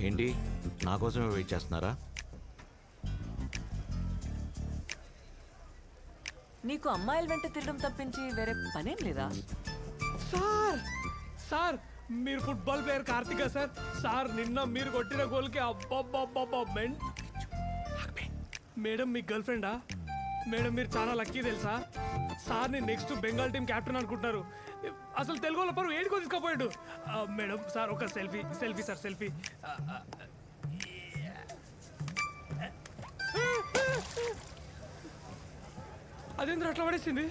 ఏంటి నా కోసమే వెయిట్ చేస్తున్నారా? నీకు అమ్మాయిల వెంట తిరగడం తప్పించి వేరే పనేం లేదా? సార్ సార్ మీరు football player Karthika sir. Sir నిన్న మీరు కొట్టిన గోల్కి అబ్బబ్బబ్బబ్బా మేడం మీ గర్ల్ ఫ్రెండా? మేడం మీరు చాలా లక్కీ తెలుసా? సార్ని నెక్స్ట్ బెంగాల్ టీం కెప్టెన్ అనుకుంటున్నారు. అసలు తెలుగు వాళ్ళ పరువు ఏడుకో తీసుకుపోయాడు. మేడం సార్ ఒక సెల్ఫీ సెల్ఫీ సార్ సెల్ఫీ. అదేంద్ర అట్లా పడేసింది?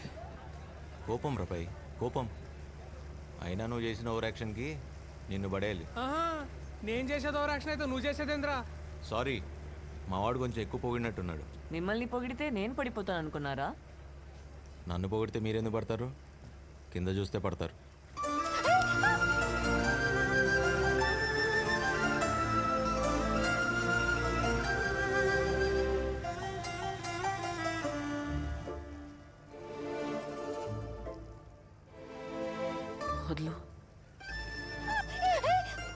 కోపం రపై కోపం. అయినా నువ్వు చేసిన ఓవర్ యాక్షన్కి నిన్ను పడేయాలి. నేను చేసేది ఓవర్ యాక్షన్ అయితే నువ్వు చేసేదేంద్రా? సారీ, మావాడు కొంచెం ఎక్కువ పొగిడినట్టున్నాడు. మిమ్మల్ని పొగిడితే నేను పడిపోతాను అనుకున్నారా? నన్ను పొగిడితే మీరెందుకు పడతారు? కింద చూస్తే పడతారు. వదులు.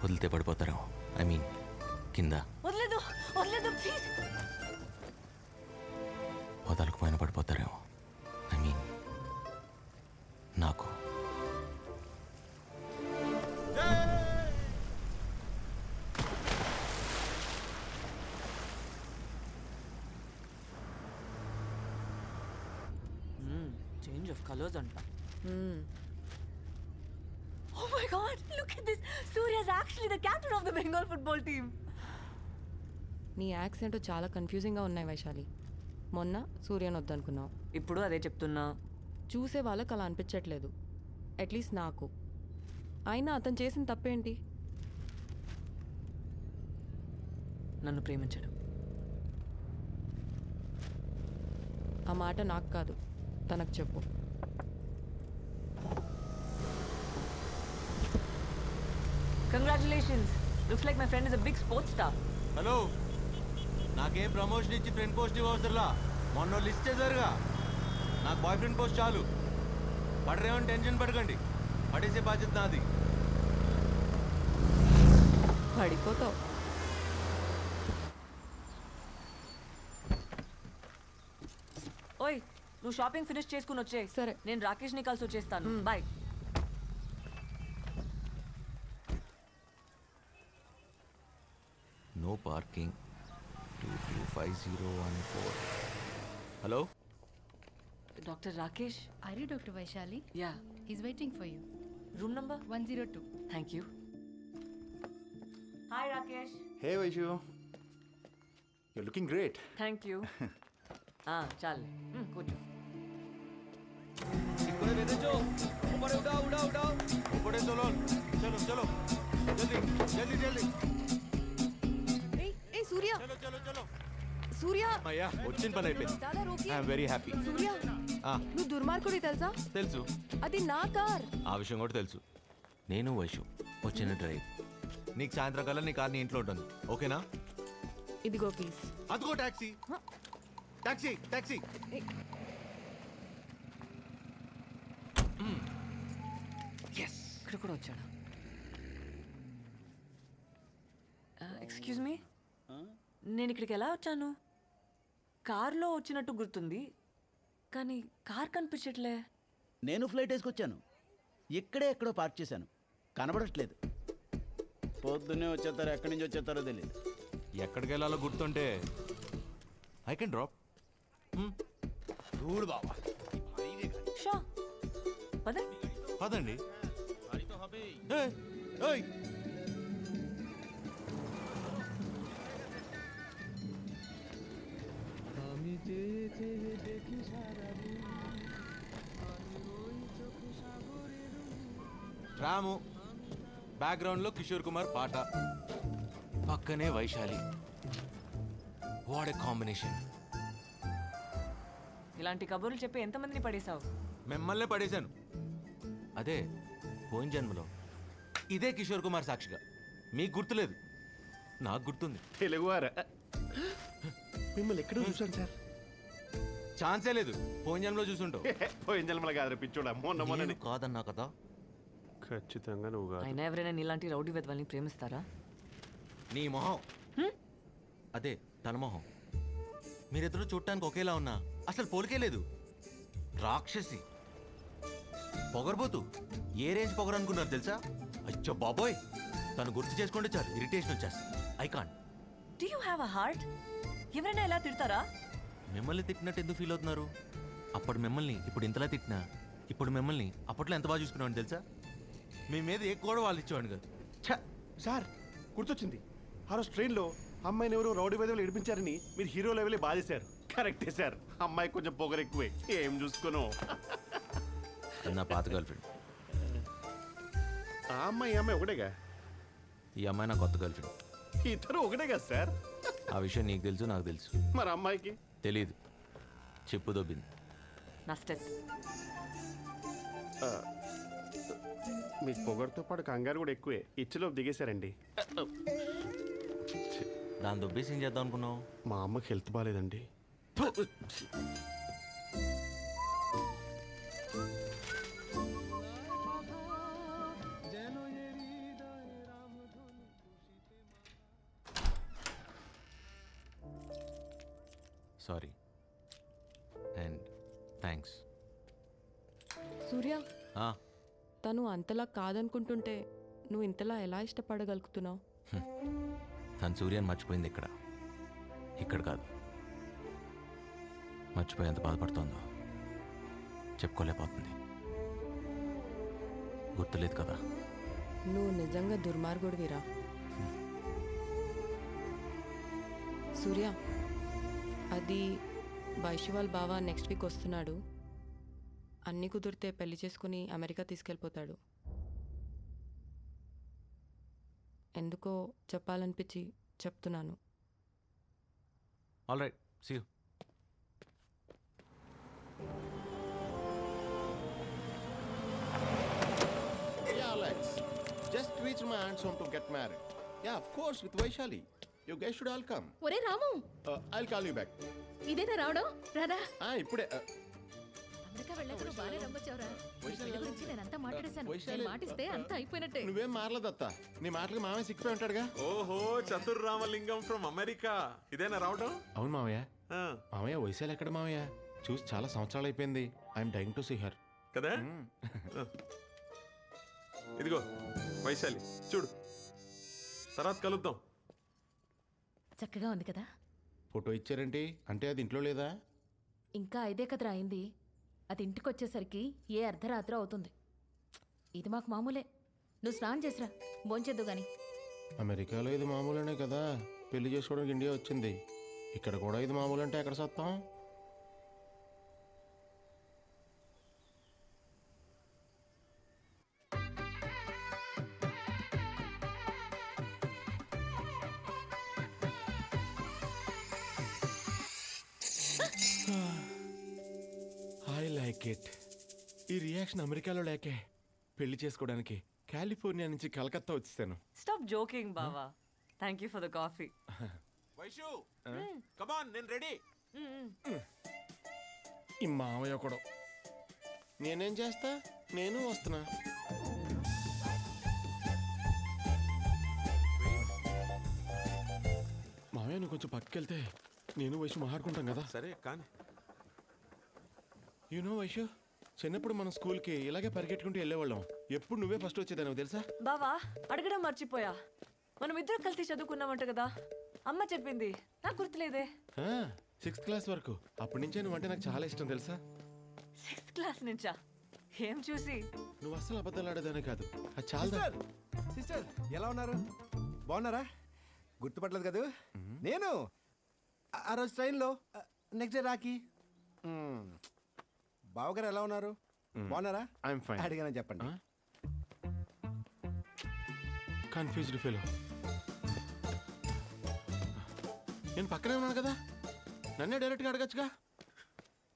వదిలితే పడిపోతారేమో. ఐ మీన్ కింద. వదలేదు వదలేదు ప్లీజ్. వదలకపోయినా పడిపోతారేమో. ఐ మీన్ నాకు. చేంజ్ ఆఫ్ కలర్స్ అంట. Oh my God! Look at this. Surya is actually the captain of the Bengal football team. నీ యాక్సెంట్ చాలా కన్ఫ్యూజింగ్గా ఉన్నాయి వైశాలి. మొన్న సూర్యన్ వద్దనుకున్నావు, ఇప్పుడు అదే చెప్తున్నా. చూసే వాళ్ళకి అలా అనిపించట్లేదు, అట్లీస్ట్ నాకు. అయినా అతను చేసిన తప్పేంటి? నన్ను ప్రేమించడం. ఆ మాట నాకు కాదు, తనకు చెప్పు. Congratulations. Looks like my friend is a big sports star. Hello, నాకేం ప్రమోషన్ ఇచ్చి ఫ్రెండ్ పోస్ట్ ఇవ్వసరలా. మొన్న లిస్ట్ చేశారుగా, నాకు బాయ్ ఫ్రెండ్ పోస్ట్ చాలు. పడరేమని టెన్షన్ పడకండి, పడేసే బాధ్యత నాది. పడిపోతావు. ఓయ్, నువ్వు షాపింగ్ ఫినిష్ చేసుకుని వచ్చే. సరే. నేను రాకేష్ని కలిసి వచ్చేస్తాను. Bye. No parking 225014. Hello, doctor Rakesh. Are you Dr. Vaishali? Yeah. He's waiting for you. Room number 102. Thank you. Hi Rakesh. Hey Vaishu, you're looking great. Thank you. చాలు, కూర్చో. ऊपर चलो चलो चलो जल्दी जल्दी जल्दी ఏ సూర్య, चलो चलो चलो. సూర్య, అయ్యా వచ్చిన పని అయిపోయింది. దాదా రోకి. I'm very happy. సూర్య, నువ్వు దుర్మార్గుడి తెలుసా? తెలుసు, అది నా కార్. ఆ విషయం కూడా తెలుసు. నేను వైషు వచ్చిన డ్రైవ్. నీకు సాయంత్రం కల్లా నీ కార్ నీ ఇంట్లో ఉంటుంది, ఓకేనా? ఇదిగో ప్లీజ్. అదిగో టాక్సీ టాక్సీ టాక్సీ. ఇక్కడ కూడా వచ్చాడా? ఎక్స్క్యూజ్ మీ, నేను ఇక్కడికి ఎలా వచ్చాను? కార్లో వచ్చినట్టు గుర్తుంది, కానీ కార్ కనిపించట్లే. నేను ఫ్లైట్ వేసుకొచ్చాను, ఇక్కడే ఎక్కడో పార్క్ చేశాను, కనబడట్లేదు. పొద్దున్నే వచ్చేస్తారో ఎక్కడి నుంచి వచ్చేస్తారో తెలియదు. ఎక్కడికి వెళ్ళాలో గుర్తుంటే ఐ కెన్ డ్రాప్. చూడు బాబా, షా పద. పదండి. ఏయ్, ఏయ్. రాము, బ్యాక్గ్రౌండ్లో కిషోర్ కుమార్ పాట, పక్కనే వైశాలి. What a combination. ఇలాంటి కబుర్లు చెప్పి ఎంతమందిని పడేశావు? మిమ్మల్నే పడేశాను. అదే పోయిన జన్మలో ఇదే కిషోర్ కుమార్ సాక్షిగా. మీకు గుర్తులేదు, నాకు గుర్తుంది. తెలుగువారా? మిమ్మల్ని ఎక్కడో చూసాను సార్. ఛాన్సే లేదు, పోయిన జన్మలో చూసుంటావు. పోయిన జన్మల కాదు పిచ్చోడా, మొన్న మొన్న నేను కాదన్నా కదా. ఖచ్చితంగా నువ్వు కాదు. అయినా ఎవరైనా ఇలాంటి రౌడీ వెధవల్ని ప్రేమిస్తారా? నీ మొహం అదే తన మొహం. మీరిద్దరూ చూడటానికి ఒకేలా ఉన్నా అసలు పోలికే లేదు. రాక్షసి, పొగరబోతు. ఏ రేంజ్ పొగరు అనుకున్నారు తెలుసా? అచ్చో బాబోయ్, తను గుర్తు చేసుకుంటే చాలు ఇరిటేషన్ వచ్చేస్తుంది. I can't. Do you have a heart? ఎవరైనా ఎలా తిడతారా? మిమ్మల్ని తిట్టినట్టు ఎందుకు ఫీల్ అవుతున్నారు? అప్పుడు మిమ్మల్ని ఇప్పుడు ఇంతలా తిట్టినా, ఇప్పుడు మిమ్మల్ని అప్పట్లో ఎంత బాగా చూసుకునేవాడిని తెలుసా? మీ మీద ఏ కూడా వాళ్ళు ఇచ్చేవాడిని కాదు. ఛ! సార్ గుర్తొచ్చింది, ఆ రోజు ట్రైన్లో అమ్మాయిని ఎవరో రౌడీ వేదవులు ఏడిపించారని మీరు హీరో లెవెలే బాధేశారు. కరెక్టే సార్, అమ్మాయి కొంచెం పొగరు ఎక్కువే. ఏం చూసుకోను. అది నా పాత గర్ల్ ఫ్రెండ్. ఆ అమ్మాయి ఈ అమ్మాయి ఒకటేగా? ఈ అమ్మాయి నా కొత్త గర్ల్ ఫ్రెండ్. ఇద్దరు ఒకటే కదా సార్? ఆ విషయం నీకు తెలుసు, నాకు తెలుసు. మరి అమ్మాయికి తెలీదు. చెప్పు దొబ్బింది. నష్టం. మీకు పొగరుతో పాటు కంగారు కూడా ఎక్కువే. ఇచ్చలో దిగేశారండి. దాని దొబ్బేసి ఏం చేద్దాం అనుకున్నావు? మా అమ్మకి హెల్త్ బాగాలేదండి. Sorry and thanks. సూర్య, తను అంతలా కాదనుకుంటుంటే నువ్వు ఇంతలా ఎలా ఇష్టపడగలుగుతున్నావు? తను సూర్యాన్ని మర్చిపోయింది ఇక్కడ, ఇక్కడ కాదు. మర్చిపోయి ఎంత బాధపడుతుందో చెప్పుకోలేకపోతుంది. గుర్తులేదు కదా. నువ్వు నిజంగా దుర్మార్గుడివిరా సూర్య. అది వైశ్వాల్ బావ నెక్స్ట్ వీక్ వస్తున్నాడు. అన్నీ కుదిరితే పెళ్లి చేసుకుని అమెరికా తీసుకెళ్ళిపోతాడు. ఎందుకో చెప్పాలనిపించి చెప్తున్నాను. All right, see you. Yeah, Alex. Just reached my aunt's home to get married. Yeah, of course, with Vaishali. You guys should all come. ఒరే రాము, I'll call you back. ఇదేనా రావడం? రాదా? ఇప్పుడే. అమెరికా వెళ్ళాక నువ్వు బాగానే నమ్మొచ్చావురా. నీ పెళ్లి గురించి నేనంతా మాట్లాడేశాను. వైశాలి. నేను మాటిస్తే అంతా అయిపోయినట్టే. నువ్వేం మారలేదత్త. నీ మాటలకు మామయ్య సిక్కిపోయి ఉంటాడుగా. ఓహో, చతుర్ రామలింగం ఫ్రమ్ అమెరికా. ఇదేనా రావడం? అవును మామయ్య. ఆ, మామయ్య వైశాలి ఎక్కడ మామయ్య? చూసి చాలా సంవత్సరాలు అయిపోయింది. I'm dying to see her. కదా. ఇదిగో వైశాలి, చూడు. తర్వాత కలుద్దాం. చక్కగా ఉంది కదా? ఫోటో ఇచ్చారేంటి? అంటే అది ఇంట్లో లేదా? ఇంకా 5 కదరా అయింది. అది ఇంటికి వచ్చేసరికి ఏ అర్ధరాత్రి అవుతుంది. ఇది మాకు మామూలే. నువ్వు స్నానం చేసిరా, భోంచేద్దు గాని. అమెరికాలో ఇది మామూలేనే కదా. పెళ్లి చేసుకోవడానికి ఇండియా వచ్చింది. ఇక్కడ కూడా ఇది మామూలు అంటే ఎక్కడ సత్తాం? I like it. ఈ రియాక్షన్ అమెరికాలో లేకే పెళ్లి చేసుకోవడానికి కాలిఫోర్నియా నుంచి కలకత్తా వచ్చేసాను. Stop joking, Baba. Thank you for the coffee. Vaishu, come on, నేను రెడీ. ఈ మావయ్య కూడా. నేనేం చేస్తా, నేను వస్తున్నా. మావయ్య నువ్వు కొంచెం పక్కకెళ్తే నేను వైషు మాట్లాడుకుంటాం కదా. సరే కానీ. యూనో వైషు, చిన్నప్పుడు మన స్కూల్కి ఇలాగే పరిగెట్టుకుంటూ వెళ్ళేవాళ్ళం. ఎప్పుడు నువ్వే ఫస్ట్ వచ్చేదాన్ని తెలుసా? బావా, అడగడం మర్చిపోయా. మనం ఇద్దరం కలిసి చదువుకున్నామంట కదా. అమ్మ చెప్పింది, నాకు గుర్తులేదే. 6th క్లాస్ వరకు. అప్పటి నుంచే నువ్వంటే నాకు చాలా ఇష్టం తెలుసా? 6th క్లాస్ నుంచా? ఏం చూసి? నువ్వు అస్సలు అబద్ధాలు ఆడేదానే కాదు. అది చాలా. సిస్టర్ ఎలా ఉన్నారు? బాగున్నారా? గుర్తుపట్టలేదు కదా నేను. ఆ రోజు ట్రైన్లో నెక్స్ట్ డే రాకి. బావగారు ఎలా ఉన్నారు? బాగున్నారా? I'm fine. అడిగానని చెప్పండి. Confused fellow. నేను పక్కనే ఉన్నాను కదా, నన్నే డైరెక్ట్గా అడగచ్చుగా.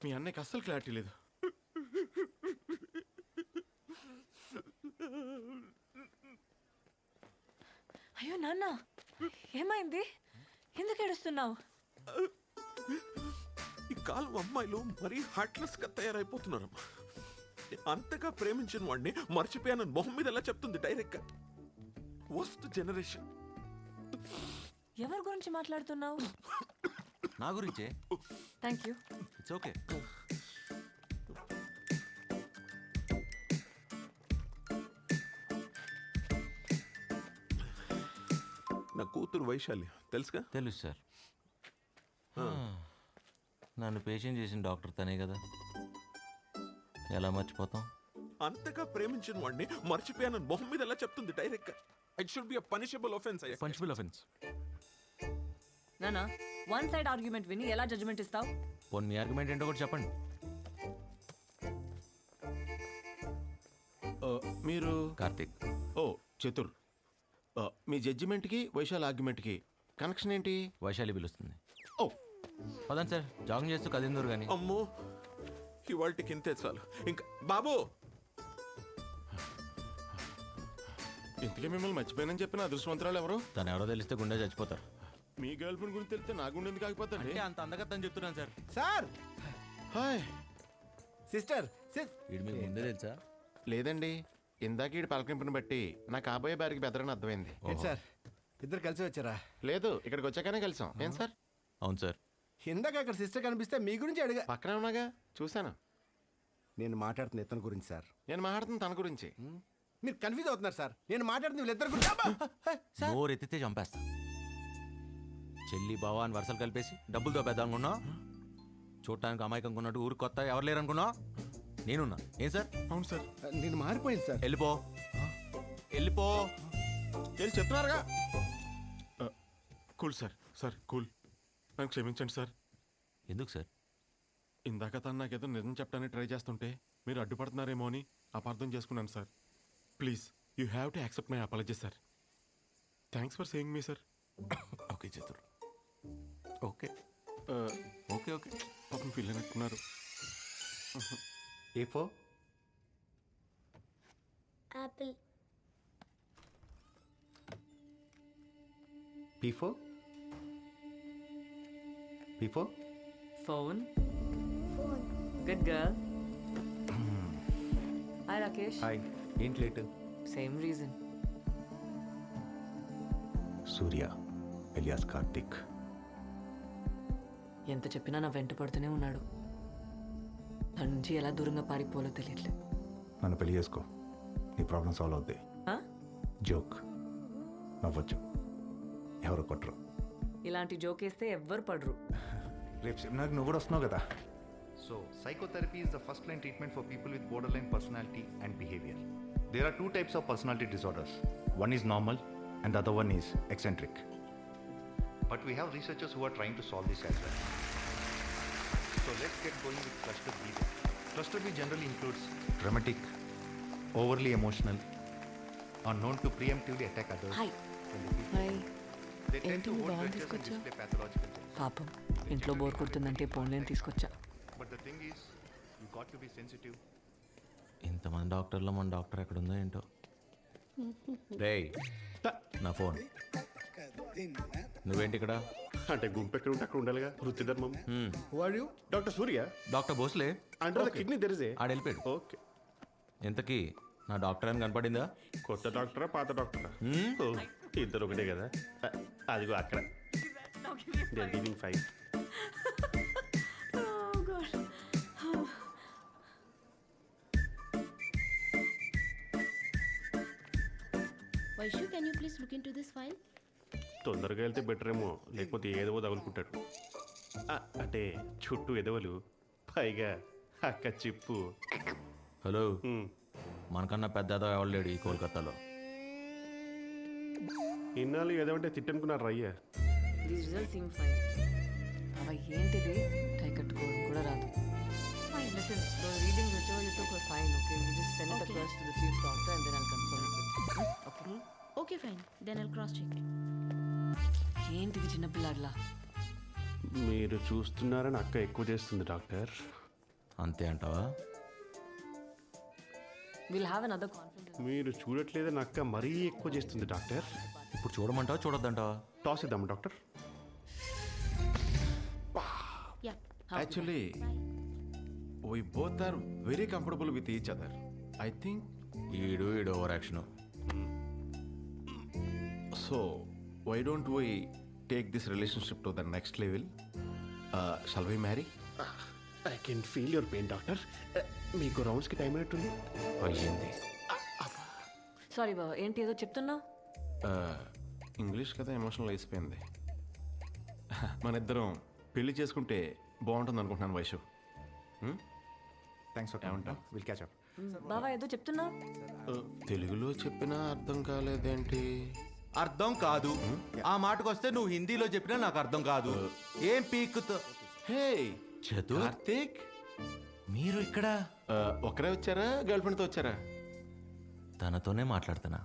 మీ అన్నయ్యకి అస్సలు క్లారిటీ లేదు. అయ్యో నాన్న, ఏమైంది? ఎందుకు ఏడుస్తున్నావు? ఈ కాలం అమ్మాయిలు మరీ హార్ట్లెస్ గా తయారైపోతున్నారు. అంతగా ప్రేమించిన వాడిని మర్చిపోయానని మొహం మీద ఎలా చెప్తుంది డైరెక్ట్ గా? Worst generation. ఎవరి గురించి మాట్లాడుతున్నావు? నా గురించే. Thank you. It's okay. నా కూతురు వైశాలి తెలుసుగా? తెలుసు సార్. నన్ను పేషెంట్ చేసిన డాక్టర్ తనే కదా, ఎలా మర్చిపోతాం? అంతగా ప్రేమించిన వాడిని మర్చిపోయానని మొహం మీద ఎలా చెప్తుంది డైరెక్ట్ గా? It should be a punishable offence. Punchable offence. నానా, వన్ సైడ్ ఆర్గ్యుమెంట్ విని ఎలా జడ్జ్మెంట్ ఇస్తావు? పోనీ మీ ఆర్గ్యుమెంట్ ఏంటో కూడా చెప్పండి. మీరు కార్తీక్. ఓ చతుర్. మీ జడ్జిమెంట్కి వైశాల్ ఆర్గ్యుమెంట్కి కనెక్షన్ ఏంటి? వైశాలి పిలుస్తుంది. ఓ పదండి సార్, జాగింగ్ చేస్తూ కదిందరు కానీ. అమ్మో, ఇవాళకి ఇంతే చాలు. ఇంకా బాబు, ఇంతకీ మిమ్మల్ని మర్చిపోయానని చెప్పిన అదృష్టవంతరాలు ఎవరు? తను ఎవరో తెలిస్తే గుండె చచ్చిపోతారు. మీ గర్ల్ ఫ్రెండ్ గురించి తెలిస్తే నా గుండె ఎందుకు ఆగిపోతాండి? అంటే అంత అందగత్తని చెప్తున్నాను సార్. Sir, hi. సిస్టర్, వీడు మీకు ముందే తెలుసా? లేదండి, ఇందాక ఈ పలకింపుని బట్టి నా కాబోయే బారికి బెదరని అర్థమైంది. ఏంటి సార్ ఇద్దరు కలిసి వచ్చారా? లేదు, ఇక్కడికి వచ్చాకనే కలిసాం. ఏం సార్? అవును సార్. ఇందాక అక్కడ సిస్టర్ కనిపిస్తే మీ గురించి అడిగా. పక్కనే ఉన్నాగా, చూశాను. నేను మాట్లాడుతున్న ఇతని గురించి సార్. నేను మాట్లాడుతున్న తన గురించి. మీరు కన్ఫ్యూజ్ అవుతున్నారు సార్. నేను మాట్లాడుతున్న వీళ్ళిద్దరు గురించి. అబ్బా! నోరు ఎత్తితే చంపేస్తా. చెల్లి బావా అని వరుసలు కలిపేసి డబ్బులు దోపేద్దాం అనుకున్నా. చూడటానికి అమాయకంగా ఉన్నట్టు ఊరు కొత్త ఎవరు లేరు అనుకున్నా. నేనున్నా. ఏం సార్? అవును సార్. నేను మారిపోయింది సార్. వెళ్ళిపో, వెళ్ళిపో. వెళ్ళి చెప్తున్నారుగా. Cool sir. సార్ కూల్, నన్ను క్షమించండి సార్. ఎందుకు సార్? ఇందాక తను నాకేదో నిజం చెప్పడానికి ట్రై చేస్తుంటే మీరు అడ్డుపడుతున్నారేమో అని అపార్థం చేసుకున్నాను sir. Please, you have to accept my apology sir. Thanks for saying me sir. Okay Chatur, okay okay okay. పాపం ఫీల్ అయినట్టున్నారు. A4 apple, P4 P4 phone. phone, good girl. Hi Rakesh. Hi. ఏంటి late? Same reason. Surya alias Karthik. ఎంత చెప్పినా నా వెంట పడుతూనే ఉన్నాడు. నా నుంచి ఎలా దూరంగా పారిపోవాలో తెలియట్లేదు. నన్ను పెళ్లి చేసుకో, నీ ప్రాబ్లం సాల్వ్ అవుద్ది. ఆ? జోక్, నవ్వచ్చు, ఎవరు కొట్టరు. ఇలాంటి జోక్ వేస్తే ఎవ్వరు పడరు. రేపు సెమినార్కి నువ్వు కూడా వస్తున్నావు కదా. So, psychotherapy is the first line treatment for people with borderline personality and behavior. There are two types of personality disorders. One is normal and the other one is eccentric. But we have researchers who are trying to solve this as well. So, let's get going with cluster B. Cluster B generally includes dramatic, overly emotional, are known to preemptively attack others. Hi. Hi. They tend ఏంటి to me hold బాగా grudges and తీసుకొచ్చా? display pathological traits. పాపం ఇంట్లో bore కొడుతుందంటే ఫోన్లేని తీసుకొచ్చా. But the thing is, you got to be sensitive. ఇంతమంది డాక్టర్లో మన doctor ఎక్కడుందో ఏంటో. రేయ్, నా ఫోన్. నువ్వేంటి ఇక్కడ? అంటే గుంపు ఎక్కడ ఉంటే అక్కడ ఉండాలిగా, వృత్తి ధర్మం. Doctor Surya. Doctor Bhosle. Under the kidney there is a. ఆడ వెళ్ళిపోయాడు. ఓకే. ఇంతకీ నా డాక్టర్ అని కనపడిందా? కొత్త డాక్టరా పాత డాక్టరా? ఇద్దరు ఒకటే కదా. అదిగో అక్కడ. They are giving 5. Vaishu, can you please look into this file? తొందరగా వెళ్తే బెటర్ ఏమో, లేకపోతే ఏదో తగులుకుంటాడు. అంటే చుట్టూ ఎదవలు, పైగా అక్క చిప్పు. హలో, మనకన్నా పెద్ద ఎవరు లేడు ఈ కోల్కతాలో. ఇన్నాళ్ళు ఏదంటే తిట్టనుకున్నారు అయ్యా. These results seem fine. అవి ఏంటిది? టై కట్టుకోవడం కూడా రాదు. Fine, listen, the reading whichever you took were fine. Okay, you just send it across to the chief doctor and then I'll confirm it. Okay. Okay, fine. Then I'll cross check. ఏంటిది చిన్నపిల్లాడిలా? మీరు చూస్తున్నారని అక్క ఎక్కువ చేస్తుంది doctor. అంతే అంటావా? Will have another conference. మీరు చూడట్లేదని అక్క మరీ ఎక్కువ చేస్తుంది డాక్టర్. ఇప్పుడు చూడమంటావా చూడొద్దంటావా? టాస్ ఇద్దామా doctor? Yeah. Actually we both are very comfortable with each other. I think ఈడు over action. So why don't why take this relationship to the next level. Shall we marry? I can feel your pain doctor. మీకు రౌండ్స్కి time అయినట్టుంది. అయ్యింది. Sorry బాబా, ఏంటి ఏదో చెప్తున్నావు? English కదా emotional అయిపోయింది. మన ఇద్దరం పెళ్లి చేసుకుంటే బాగుంటుంది అనుకుంటున్నాను వైషు. థ్యాంక్స్ ఫర్ ఏమంటావ్? Will catch up. బాబా ఏదో చెప్తున్నావు? తెలుగులో చెప్పినా అర్థం కాలేదేంటి? అర్థం కాదు. ఆ మాటకు వస్తే నువ్వు హిందీలో చెప్పినా నాకు అర్థం కాదు. ఏం పీక్కుతో? హే చతు, కార్తీక్, మీరు ఇక్కడ? ఒకరే వచ్చారా, గర్ల్ ఫ్రెండ్తో వచ్చారా? తనతోనే మాట్లాడుతున్నా.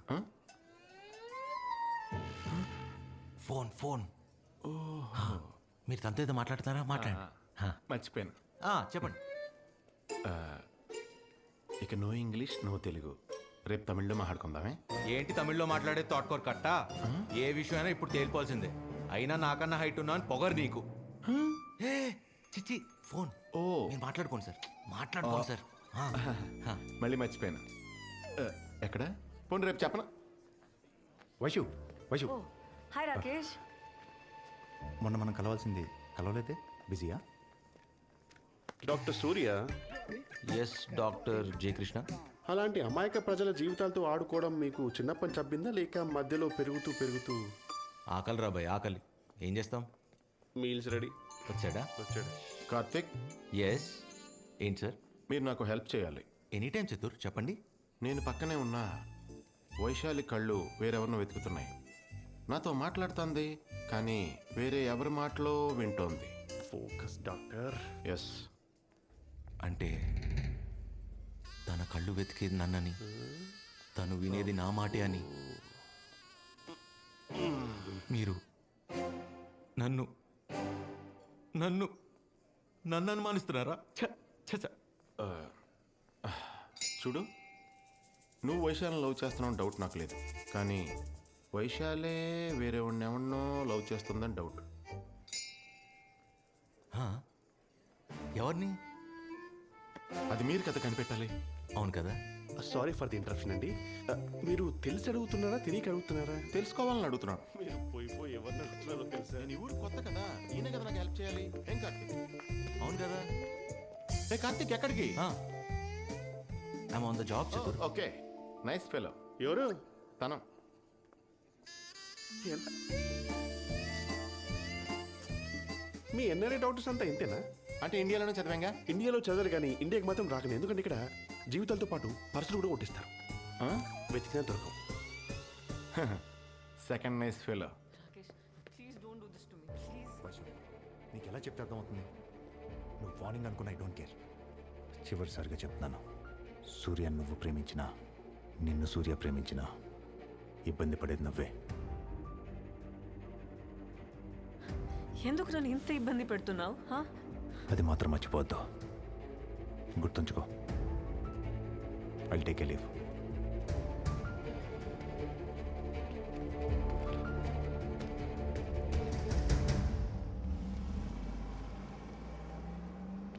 Phone phone. మీరు తనతో ఏదో మాట్లాడుతున్నారా? మాట్లాడండి. మర్చిపోయాను. చెప్పండి. ఇక నో ఇంగ్లీష్ నో తెలుగు, రేపు తమిళ్లో మాట్లాడుకుందామే. ఏంటి తమిళ్లో మాట్లాడే తోటకూర కట్టా? ఏ విషయమైనా ఇప్పుడు తేలిపోవాల్సిందే. అయినా నాకన్నా హైట్ ఉన్నా అని పొగరు నీకు. చిచ్చి ఫోన్. ఓ మీరు మాట్లాడుకోండి సార్, మాట్లాడుకోండి సార్. మళ్ళీ మర్చిపోయాను. ఎక్కడ పోనీ, రేపు చెప్పనా? వైషు, వైషు, హాయ్ రాకేష్. మొన్న మనం కలవాల్సింది కలవలేదే, బిజీయా? డాక్టర్ సూర్య, ఎస్ డాక్టర్ జే కృష్ణ. అలాంటి అమాయక ప్రజల జీవితాలతో ఆడుకోవడం మీకు చిన్నప్పని చబ్బిందా, లేక మధ్యలో పెరుగుతూ పెరుగుతూ? ఆకలి రా భయ్, ఆకలి. ఏం చేస్తాం? Meals ready. వచ్చాడా? వచ్చాడు. కార్తీక్, ఎస్. ఏంటి సార్? మీరు నాకు హెల్ప్ చేయాలి. ఎనీ టైం చతుర్, చెప్పండి. నేను పక్కనే ఉన్నా వైశాలి కళ్ళు వేరెవరినో వెతుకుతున్నాయి. నాతో మాట్లాడుతుంది కానీ వేరే ఎవరి మాటలో వింటోంది. Focus doctor. ఎస్. అంటే తన కళ్ళు వెతికేది నన్నని, తను వినేది నా మాటే అని మీరు నన్ను నన్ను నన్ను అనుమానిస్తున్నారా? చూడు, నువ్వు వైశాలిని లవ్ చేస్తున్నావు డౌట్ నాకు లేదు, కానీ వైశాలే వేరే ఎవరినో లవ్ చేస్తుందని డౌట్. ఎవరిని? అది మీరు కదా కనిపెట్టాలి. అవును కదా. సారీ ఫర్ ది ఇంటరప్షన్ అండి. మీరు తెలిసి అడుగుతున్నారా, తెలియక అడుగుతున్నారా? తెలుసుకోవాలని అడుగుతున్నాను. మీరు పోయి ఎవరిని అడుగుతున్నారో తెలుసా? నేను ఈ ఊరు కొత్త కదా, ఈయన కదా నాకు హెల్ప్ చేయాలి. ఏం కార్తీక్? అవును కదా. ఏ కార్తీక్, ఎక్కడికి? I'm on the job చతుర్. Okay, nice fellow. ఎవరు? తను. మీ ఎన్ఆర్ఐ డాక్టర్స్ అంతా ఇంతేనా? అంటే ఇండియాలోనే చదివాంగా. ఇండియాలో చదవరు కానీ ఇండియాకి మాత్రం రాకనే. ఎందుకంటే ఇక్కడ జీవితాలతో పాటు పర్సులు కూడా కొట్టిస్తారు. వెతికినా దొరకవు. Second nice fellow. Rakesh, please don't do this to me please. నీకు ఎలా చెప్తే అర్థమవుతుంది? నువ్వు వార్నింగ్ అనుకున్న ఐ డోంట్ కేర్. చివరిసారిగా చెప్తున్నాను, సూర్య నువ్వు ప్రేమించినా, నిన్ను సూర్య ప్రేమించినా ఇబ్బంది పడేది నువ్వే. ఎందుకు నన్ను ఇంత ఇబ్బంది పెడుతున్నావు? అది మాత్రం మర్చిపోవద్దు, గుర్తుంచుకో. I'll take a leave.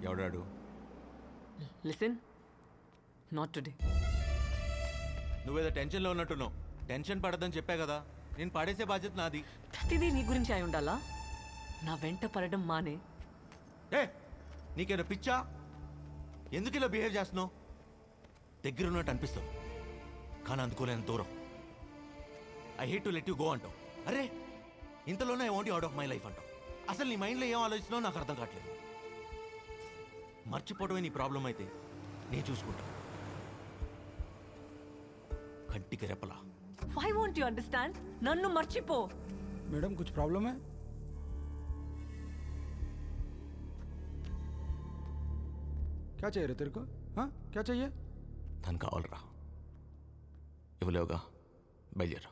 ఎవడాడు? Listen, not today. నువ్వేదో టెన్షన్లో ఉన్నట్టున్నావు. టెన్షన్ పడద్దని చెప్పా కదా. నేను పడేసే బాధ్యత నాది. ప్రతిదీ నీ గురించి అయి ఉండాలా? నా వెంట పడడం మానే. నీకేదో పిచ్చా? ఎందుకు ఇలా బిహేవ్ చేస్తున్నావు? దగ్గర ఉన్నట్టు అనిపిస్తావు కానీ అందుకోలేని దూరం. I hate to let you go అంటావు. అరే ఇంతలోనే I want you out of my life అంటావు. అసలు నీ మైండ్లో ఏం ఆలోచిస్తున్నావు నాకు అర్థం కావట్లేదు. మర్చిపోవడమే నీ ప్రాబ్లం అయితే నేను చూసుకుంటా. కంటికి రెప్పలా. Why won't you understand? నన్ను మర్చిపో. मैडम कुछ प्रॉब्लम है? क्या चाहिए रे तेरे को? हाँ क्या चाहिए? తను కావాలరా. ఇవ్వలేవుగా, బయలుదేరా.